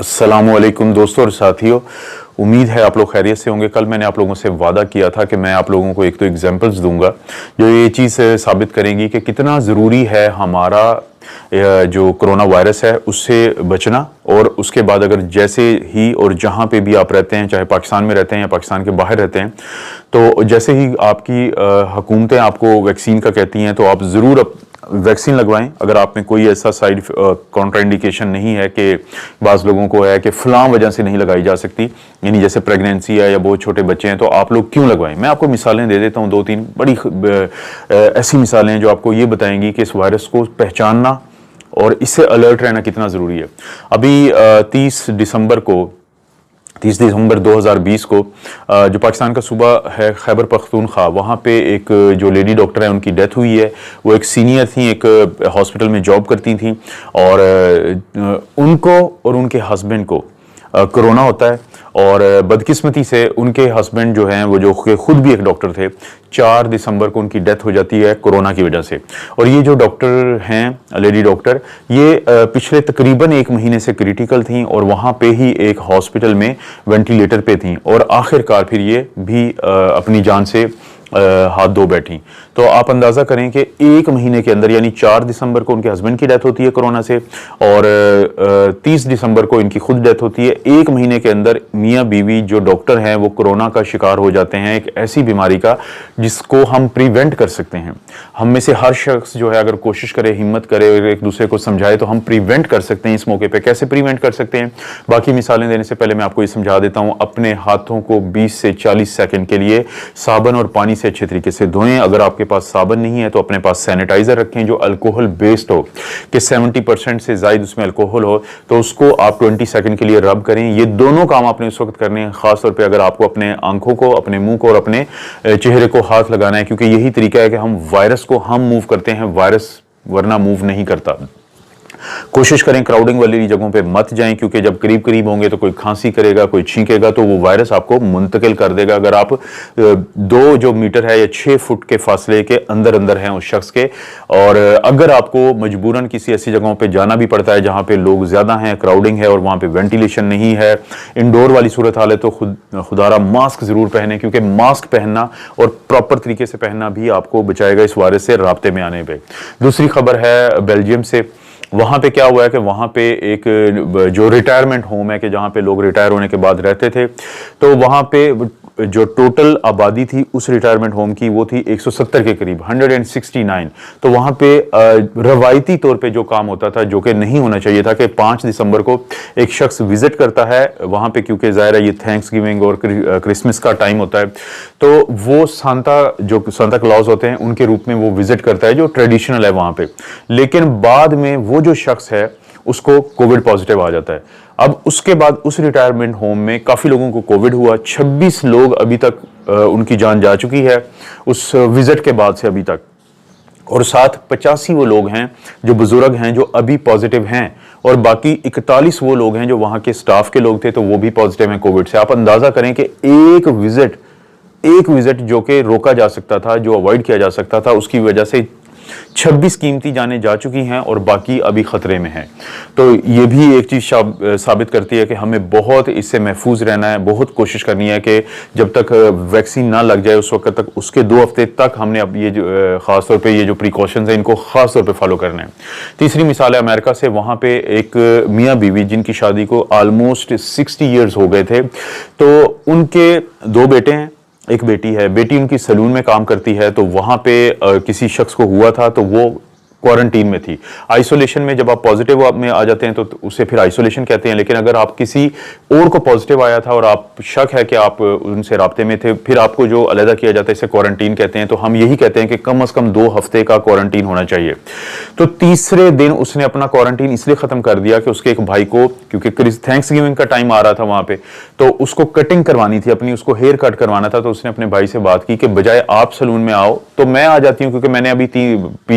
अस्सलामुअलैकुम दोस्तों और साथियों, उम्मीद है आप लोग खैरियत से होंगे। कल मैंने आप लोगों से वादा किया था कि मैं आप लोगों को एक तो एग्जांपल्स दूंगा जो ये चीज़ साबित करेंगी कि कितना ज़रूरी है हमारा जो कोरोना वायरस है उससे बचना। और उसके बाद अगर जैसे ही और जहाँ पे भी आप रहते हैं, चाहे पाकिस्तान में रहते हैं या पाकिस्तान के बाहर रहते हैं, तो जैसे ही आपकी हुकूमतें आपको वैक्सीन का कहती हैं तो आप ज़रूर वैक्सीन लगवाएं। अगर आप में कोई ऐसा साइड कॉन्ट्राइंडिकेशन नहीं है कि बाज़ लोगों को है कि फ़लाँ वजह से नहीं लगाई जा सकती, यानी जैसे प्रेगनेंसी है या बहुत छोटे बच्चे हैं, तो आप लोग क्यों लगवाएं। मैं आपको मिसालें दे देता हूँ, दो तीन बड़ी ऐसी मिसालें हैं जो आपको ये बताएंगी कि इस वायरस को पहचानना और इससे अलर्ट रहना कितना ज़रूरी है। अभी 30 दिसंबर 2020 को जो पाकिस्तान का सूबा है खैबर पख्तूनख्वा, वहाँ पे एक जो लेडी डॉक्टर है उनकी डेथ हुई है। वो एक सीनियर थी, एक हॉस्पिटल में जॉब करती थी और उनको और उनके हस्बैंड को कोरोना होता है। और बदकिस्मती से उनके हस्बैंड जो हैं वो जो खुद भी एक डॉक्टर थे, 4 दिसंबर को उनकी डेथ हो जाती है कोरोना की वजह से। और ये जो डॉक्टर हैं, लेडी डॉक्टर, ये पिछले तकरीबन 1 महीने से क्रिटिकल थी और वहाँ पे ही एक हॉस्पिटल में वेंटिलेटर पे थी और आखिरकार फिर ये भी अपनी जान से हाथ धो बैठी। तो आप अंदाज़ा करें कि 1 महीने के अंदर, यानी 4 दिसंबर को उनके हस्बैंड की डेथ होती है कोरोना से और 30 दिसंबर को इनकी खुद डेथ होती है। 1 महीने के अंदर मियाँ बीवी जो डॉक्टर हैं वो कोरोना का शिकार हो जाते हैं, एक ऐसी बीमारी का जिसको हम प्रिवेंट कर सकते हैं। हम में से हर शख्स जो है अगर कोशिश करे, हिम्मत करे और एक दूसरे को समझाए तो हम प्रिवेंट कर सकते हैं। इस मौके पर कैसे प्रिवेंट कर सकते हैं, बाकी मिसालें देने से पहले मैं आपको ये समझा देता हूँ। अपने हाथों को 20 से 40 सेकेंड के लिए साबुन और पानी से अच्छे तरीके से धोएं। अगर आपके पास साबुन नहीं है तो अपने पास सैनिटाइजर रखें जो अल्कोहल बेस्ड हो, कि 70% से ज्यादा उसमें अल्कोहल हो, तो उसको आप 20 सेकंड के लिए रब करें। ये दोनों काम आपने उस वक्त करने हैं, खासतौर पे अगर आपको अपने आंखों को, अपने मुंह को और अपने चेहरे को हाथ लगाना है, क्योंकि यही तरीका है कि हम वायरस को हम मूव करते हैं, वायरस वरना मूव नहीं करता। कोशिश करें क्राउडिंग वाली जगहों पे मत जाएं, क्योंकि जब करीब करीब होंगे तो कोई खांसी करेगा, कोई छींकेगा तो वो वायरस आपको मुंतकिल कर देगा। अगर आप 2 जो मीटर है या 6 फुट के फासले के अंदर अंदर हैं उस शख्स के, और अगर आपको मजबूरन किसी ऐसी जगहों पे जाना भी पड़ता है जहां पे लोग ज्यादा हैं, क्राउडिंग है और वहां पे वेंटिलेशन नहीं है, इंडोर वाली सूरत हाल है, तो खुदारा मास्क जरूर पहने, क्योंकि मास्क पहनना और प्रॉपर तरीके से पहनना भी आपको बचाएगा इस वायरस से राब्ते में आने पर। दूसरी खबर है बेल्जियम से। वहाँ पे क्या हुआ है कि वहाँ पे एक जो रिटायरमेंट होम है, कि जहाँ पे लोग रिटायर होने के बाद रहते थे, तो वहाँ पे जो टोटल आबादी थी उस रिटायरमेंट होम की वो थी 170 के करीब, 169। तो वहाँ पे रवायती तौर पे जो काम होता था, जो कि नहीं होना चाहिए था, कि 5 दिसंबर को एक शख्स विजिट करता है वहाँ पे, क्योंकि ज़ाहिर है ये थैंक्सगिविंग और क्रिसमस का टाइम होता है, तो वो सांता क्लॉज होते हैं उनके रूप में वो विजिट करता है, जो ट्रेडिशनल है वहाँ पे। लेकिन बाद में वो जो शख्स है उसको कोविड पॉजिटिव आ जाता है। अब उसके बाद उस रिटायरमेंट होम में काफी लोगों को कोविड हुआ। 26 लोग अभी तक उनकी जान जा चुकी है उस विजिट के बाद से अभी तक, और साथ 85 वो लोग हैं जो बुजुर्ग हैं जो अभी पॉजिटिव हैं, और बाकी 41 वो लोग हैं जो वहां के स्टाफ के लोग थे तो वो भी पॉजिटिव हैं कोविड से। आप अंदाजा करें कि एक विजिट जो कि रोका जा सकता था, जो अवॉइड किया जा सकता था, उसकी वजह से 26 कीमती जानें जा चुकी हैं और बाकी अभी खतरे में हैं। तो ये भी एक चीज साबित करती है कि हमें बहुत इससे महफूज रहना है, बहुत कोशिश करनी है कि जब तक वैक्सीन ना लग जाए उस वक्त तक, उसके 2 हफ्ते तक हमने अब ये जो खासतौर पे ये जो प्रिकॉशंस हैं इनको खासतौर पे फॉलो करना है। तीसरी मिसाल है अमेरिका से। वहां पे एक मियाँ बीवी जिनकी शादी को ऑलमोस्ट 60 ईयर्स हो गए थे, तो उनके 2 बेटे हैं, एक बेटी है। बेटी उनकी सैलून में काम करती है, तो वहां पे किसी शख्स को हुआ था तो वो क्वारंटीन में थी। आइसोलेशन में जब आप पॉजिटिव में आ जाते हैं तो उसे फिर आइसोलेशन कहते हैं। लेकिन अगर आप किसी और को पॉजिटिव आया था और आप शक है कि आप उनसे राब्ते में थे, फिर आपको जो अलहदा किया जाता है इसे क्वारंटीन कहते हैं। तो हम यही कहते हैं कि कम से कम 2 हफ्ते का क्वारंटीन होना चाहिए। तो तीसरे दिन उसने अपना क्वारंटीन इसलिए खत्म कर दिया कि उसके एक भाई को, क्योंकि थैंक्सगिविंग का टाइम आ रहा था वहां पे, तो उसको कटिंग करवानी थी अपनी, उसको हेयर कट करवाना था। तो उसने अपने भाई से बात की कि बजाय आप सैलून में आओ तो मैं आ जाती हूँ, क्योंकि मैंने अभी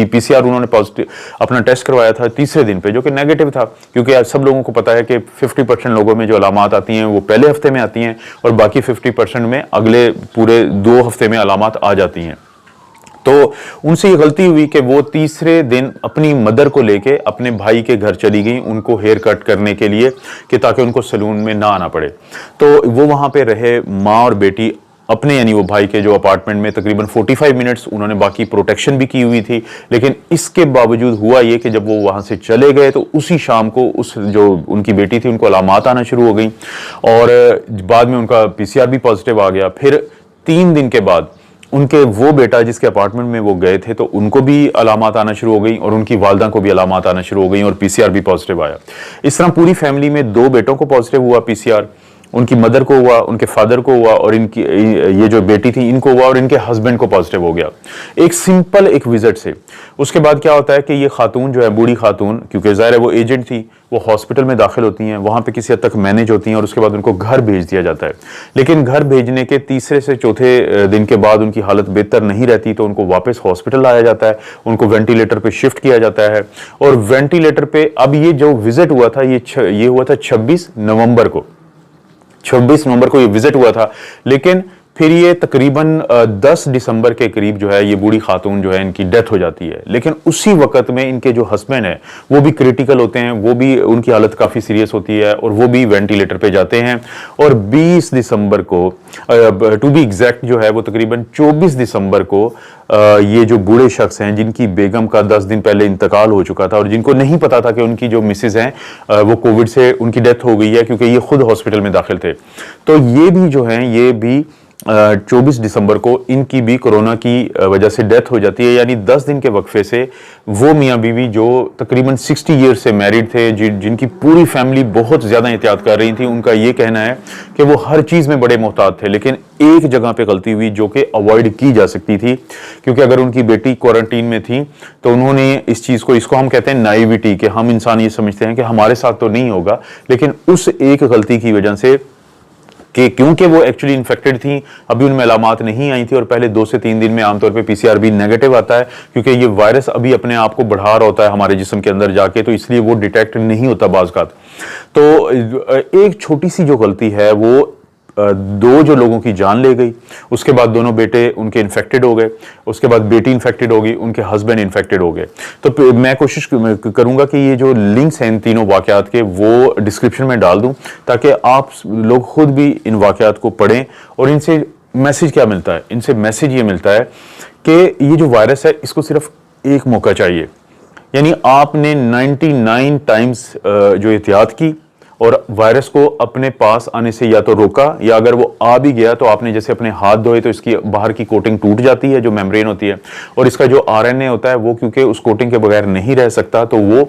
पीसीआर उन्होंने पॉजिटिव अपना टेस्ट करवाया था तीसरे दिन पे, जो कि नेगेटिव था, क्योंकि आज सब लोगों को पता है कि 50% लोगों में जो अलामात आती हैं वो पहले हफ्ते में आती हैं और बाकी 50% में अगले पूरे 2 हफ्ते में अलामात आ जाती हैं। तो उनसे ये गलती हुई कि वो तीसरे दिन अपनी मदर को लेके अपने भाई के घर चली गई उनको हेयर कट करने के लिए, कि ताकि उनको सैलून में ना आना पड़े। तो वो वहाँ पे रहे, माँ और बेटी अपने, यानी वो भाई के जो अपार्टमेंट में तकरीबन 45 मिनट्स उन्होंने बाकी प्रोटेक्शन भी की हुई थी। लेकिन इसके बावजूद हुआ ये कि जब वो वहाँ से चले गए तो उसी शाम को उस जो उनकी बेटी थी उनको अलामात आना शुरू हो गई, और बाद में उनका PCR भी पॉजिटिव आ गया। फिर 3 दिन के बाद उनके वो बेटा जिसके अपार्टमेंट में वो गए थे तो उनको भी अलामात आना शुरू हो गई, और उनकी वालदा को भी अलामात आना शुरू हो गई, और PCR भी पॉजिटिव आया। इस तरह पूरी फैमिली में 2 बेटों को पॉजिटिव हुआ PCR, उनकी मदर को हुआ, उनके फादर को हुआ, और इनकी ये जो बेटी थी इनको हुआ, और इनके हस्बैंड को पॉजिटिव हो गया एक सिंपल एक विजिट से। उसके बाद क्या होता है कि ये खातून जो है, बूढ़ी खातून, क्योंकि ज़ाहिर है वो एजेंट थी, वो हॉस्पिटल में दाखिल होती हैं, वहाँ पे किसी हद तक मैनेज होती हैं, और उसके बाद उनको घर भेज दिया जाता है। लेकिन घर भेजने के तीसरे से चौथे दिन के बाद उनकी हालत बेहतर नहीं रहती, तो उनको वापस हॉस्पिटल लाया जाता है, उनको वेंटिलेटर पे शिफ्ट किया जाता है। और वेंटिलेटर पे अब ये जो विजिट हुआ था ये हुआ था 26 नवंबर को, 26 नवंबर को ये विजिट हुआ था। लेकिन फिर ये तकरीबन 10 दिसंबर के करीब जो है ये बूढ़ी खातून जो है इनकी डेथ हो जाती है। लेकिन उसी वक्त में इनके जो हस्बैंड है वो भी क्रिटिकल होते हैं, वो भी, उनकी हालत काफ़ी सीरियस होती है, और वो भी वेंटिलेटर पे जाते हैं। और 20 दिसंबर को, टू बी एग्जैक्ट जो है वो तकरीबन 24 दिसंबर को ये जो बूढ़े शख्स हैं जिनकी बेगम का 10 दिन पहले इंतकाल हो चुका था, और जिनको नहीं पता था कि उनकी जो मिसेज हैं वो कोविड से उनकी डेथ हो गई है, क्योंकि ये खुद हॉस्पिटल में दाखिल थे, तो ये भी जो हैं ये भी 24 दिसंबर को इनकी भी कोरोना की वजह से डेथ हो जाती है। यानी 10 दिन के वक्फे से वो मियाँ बीवी जो तकरीबन 60 ईयर से मैरिड थे, जिनकी पूरी फैमिली बहुत ज़्यादा एहतियात कर रही थी, उनका ये कहना है कि वो हर चीज़ में बड़े मोहतात थे। लेकिन एक जगह पे गलती हुई जो कि अवॉइड की जा सकती थी, क्योंकि अगर उनकी बेटी क्वारंटीन में थी तो उन्होंने इस चीज़ को, इसको हम कहते हैं नाइविटी, कि हम इंसान ये समझते हैं कि हमारे साथ तो नहीं होगा, लेकिन उस एक गलती की वजह से कि क्योंकि वो एक्चुअली इन्फेक्टेड थी, अभी उनमें अलामात नहीं आई थी, और पहले 2 से 3 दिन में आमतौर पे PCR भी नेगेटिव आता है, क्योंकि ये वायरस अभी अपने आप को बढ़ा रहा होता है हमारे जिस्म के अंदर जाके, तो इसलिए वो डिटेक्ट नहीं होता बाज़-औक़ात। तो एक छोटी सी जो गलती है वो 2 जो लोगों की जान ले गई। उसके बाद दोनों बेटे उनके इन्फेक्टेड हो गए, उसके बाद बेटी इन्फेक्टेड हो गई, उनके हस्बैंड इन्फेक्टेड हो गए। तो मैं कोशिश करूंगा कि ये जो लिंक्स हैं इन तीनों वाकयात के वो डिस्क्रिप्शन में डाल दूं, ताकि आप लोग खुद भी इन वाकयात को पढ़ें। और इनसे मैसेज क्या मिलता है? इनसे मैसेज ये मिलता है कि ये जो वायरस है इसको सिर्फ एक मौका चाहिए। यानी आपने 99 टाइम्स जो एहतियात की और वायरस को अपने पास आने से या तो रोका, या अगर वो आ भी गया तो आपने जैसे अपने हाथ धोए तो इसकी बाहर की कोटिंग टूट जाती है, जो मेम्ब्रेन होती है, और इसका जो RNA होता है वो क्योंकि उस कोटिंग के बगैर नहीं रह सकता, तो वो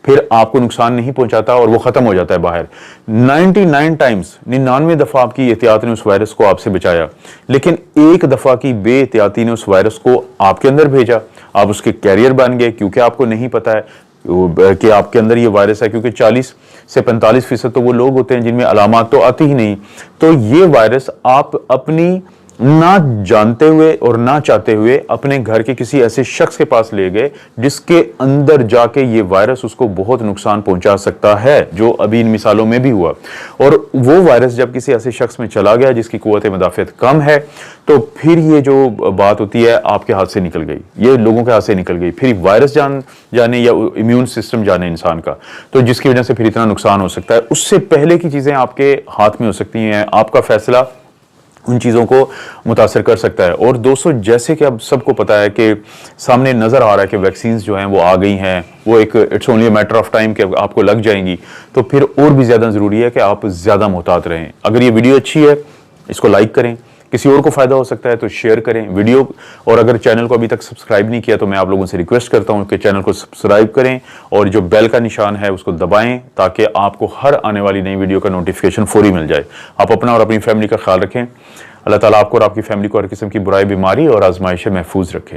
फिर आपको नुकसान नहीं पहुंचाता और वो खत्म हो जाता है बाहर। 99 टाइम्स, 99 दफा आपकी एहतियात ने उस वायरस को आपसे बचाया, लेकिन एक दफा की बेएहतियाती ने उस वायरस को आपके अंदर भेजा। आप उसके कैरियर बन गए, क्योंकि आपको नहीं पता है कि आपके अंदर ये वायरस है, क्योंकि 40 से 45% तो वो लोग होते हैं जिनमें अलामात तो आती ही नहीं। तो ये वायरस आप अपनी ना जानते हुए और ना चाहते हुए अपने घर के किसी ऐसे शख्स के पास ले गए जिसके अंदर जाके ये वायरस उसको बहुत नुकसान पहुंचा सकता है, जो अभी इन मिसालों में भी हुआ। और वो वायरस जब किसी ऐसे शख्स में चला गया जिसकी कुव्वत मुदाफ़ियत कम है, तो फिर ये जो बात होती है आपके हाथ से निकल गई, ये लोगों के हाथ से निकल गई, फिर वायरस जाने या इम्यून सिस्टम जाने इंसान का, तो जिसकी वजह से फिर इतना नुकसान हो सकता है। उससे पहले की चीज़ें आपके हाथ में हो सकती हैं, आपका फैसला उन चीज़ों को मुतासर कर सकता है। और दोस्तों, जैसे कि अब सबको पता है कि सामने नज़र आ रहा है कि वैक्सीन्स जो हैं वो आ गई हैं, वो एक it's only matter of time कि आपको लग जाएंगी, तो फिर और भी ज़्यादा ज़रूरी है कि आप ज़्यादा मोहतात रहें। अगर ये वीडियो अच्छी है इसको लाइक करें, किसी और को फ़ायदा हो सकता है तो शेयर करें वीडियो, और अगर चैनल को अभी तक सब्सक्राइब नहीं किया तो मैं आप लोगों से रिक्वेस्ट करता हूं कि चैनल को सब्सक्राइब करें और जो बेल का निशान है उसको दबाएं, ताकि आपको हर आने वाली नई वीडियो का नोटिफिकेशन फौरी मिल जाए। आप अपना और अपनी फैमिली का ख्याल रखें। अल्लाह ताला आपको और आपकी फैमिली को हर किस्म की बुराई, बीमारी और आजमाइश से महफूज रखे।